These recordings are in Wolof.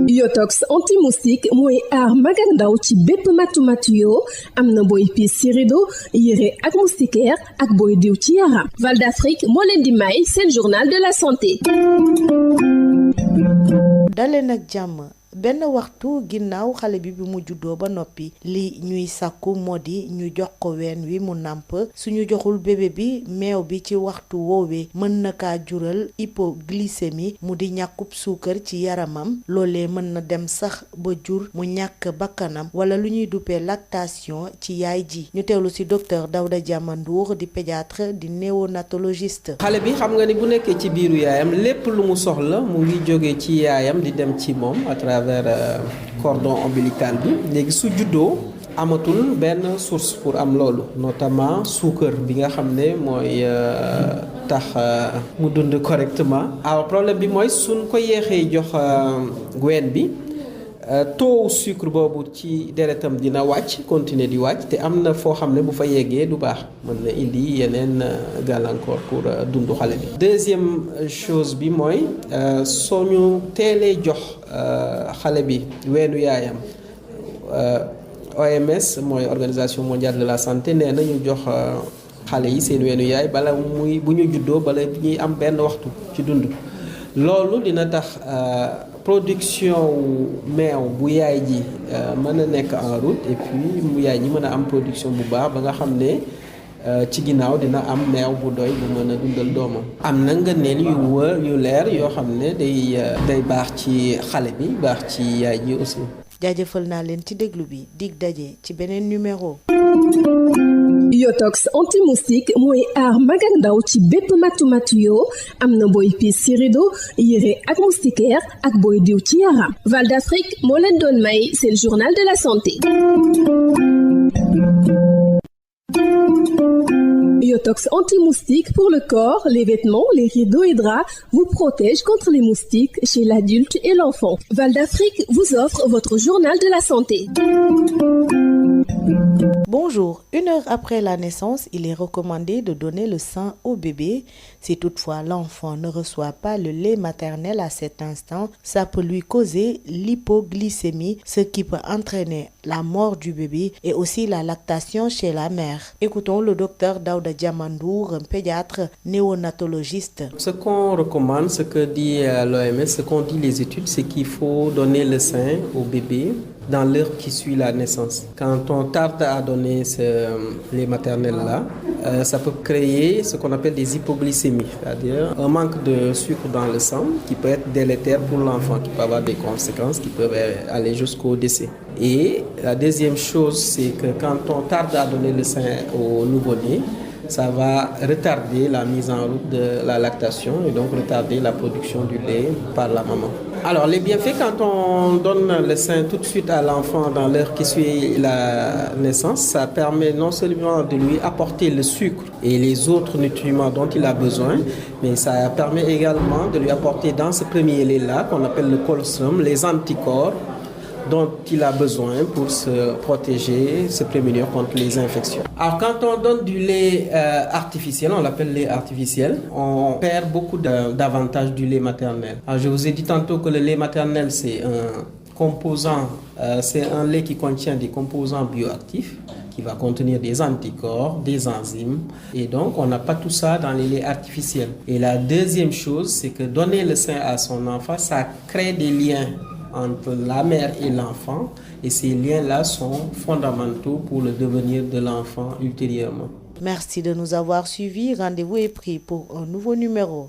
Yotox anti-moustique mooy aar mag ak ndaw ci bépp matu-matu yoo am na booy piis ci rido yére ak moustiquaire ak booy diw ci yaram. Val d'Afrique moo leen di may seen journal de la santé. daleen ak jàmm. benn waxtu ginnaaw xale bi mu juddoo ba noppi li ñuy sàkku moo di ñu jox ko ween wi mu nàmp suñu joxul bébé bi meew bi ci waxtu woowee mën na kaa jural hypoglycémie mu di ñàkkub suukar ci yaramam loolee mën na dem sax ba jur mu ñàkk bakkanam wala lu ñuy duppee lactation ci yaay ji ñu teewlu ci docteur Daouda Diamandour di pédiatre di néonatologiste. xale bi xam nga ni bu nekkee ci biiru yaayam lépp lu mu soxla mu ngi jóge ci yaayam di dem ci moom à travers cordon ombilical bi léegi su juddoo amatul benn source pour am loolu notamment suukar bi nga xam ne mooy tax mu dund correctement. alors problème bi mooy suñ ko yéexee jox ween bi taux sucre boobu ci deretam dina wàcc continuer di wàcc te am na foo xam ne bu fa yeggee du baax mën na indi yeneen gàllankoor pour dundu xale bi. deuxième chose bi mooy soo ñu teelee jox xale bi weenu yaayam OMS mooy organisation mondiale de la santé nee na ñu jox xale yi seen weenu yaay bala muy bu ñu juddoo bala ñuy am benn waxtu ci dund loolu dina tax production meew bu yaay ji mën a nekk en route et puis mu yaay ji mën a am production bu baax ba nga xam ne ci ginnaaw dina am meew bu doy bu mën a dundal doomam. am na ngëneel yu leer yoo xam ne day baax ci xale bi baax ci yaay ji aussi. jaajëfal naa leen ci déglu bi dig daje ci beneen numéro. Yotox anti-moustique mooy aar mag ak ndaw ci bépp matu-matu yoo am na booy piis ci rido yére ak moustiquaire ak booy diw ci yaram. Val d'Afrique moo leen doon may seen journal de la santé. Yotox anti-moustique pour le corps, les vêtements, les rideaux et draps vous protège contre les moustiques chez l'adulte et l'enfant. Val d'Afrique vous offre votre journal de la santé. Bonjour, 1 heure après la naissance, il est recommandé de donner le sein au bébé. Si toutefois l'enfant ne reçoit pas le lait maternel à cet instant, ça peut lui causer l'hypoglycémie, ce qui peut entraîner la mort du bébé et aussi la lactation chez la mère. Écoutons le docteur Daouda Diamandour, un pédiatre néonatologiste. Ce qu'on recommande, ce que dit l'OMS, ce qu'ont dit les études, c'est qu'il faut donner le sein au bébé dans l'heure qui suit la naissance. Quand on tarde à donner ce lait maternel-là, ça peut créer ce qu'on appelle des hypoglycémies, c'est-à-dire un manque de sucre dans le sang qui peut être délétère pour l'enfant, qui peut avoir des conséquences qui peuvent aller jusqu'au décès. Et la deuxième chose, c'est que quand on tarde à donner le sein au nouveau-né, ça va retarder la mise en route de la lactation et donc retarder la production du lait par la maman. Alors les bienfaits quand on donne le sein tout de suite à l'enfant dans l'heure qui suit la naissance, ça permet non seulement de lui apporter le sucre et les autres nutriments dont il a besoin, mais ça permet également de lui apporter dans ce premier lait-là qu'on appelle le colostrum, les anticorps dont il a besoin pour se protéger, se prémunir contre les infections. Alors quand on donne du lait artificiel, on l'appelle lait artificiel, on perd beaucoup d'avantages du lait maternel. Alors je vous ai dit tantôt que le lait maternel c'est un composant, c'est un lait qui contient des composants bioactifs qui va contenir des anticorps, des enzymes et donc on n'a pas tout ça dans les laits artificiels. Et la deuxième chose, c'est que donner le sein à son enfant, ça crée des liens entre la mère et l'enfant et ces liens-là sont fondamentaux pour le devenir de l'enfant ultérieurement. Merci de nous avoir suivis. Rendez-vous est pris pour un nouveau numéro.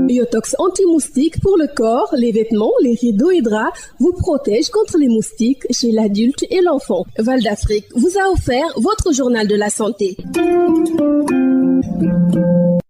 Yotox anti-moustique pour le corps, les vêtements, les rideaux et draps vous protège contre les moustiques chez l'adulte et l'enfant. Val d'Afrique vous a offert votre journal de la santé.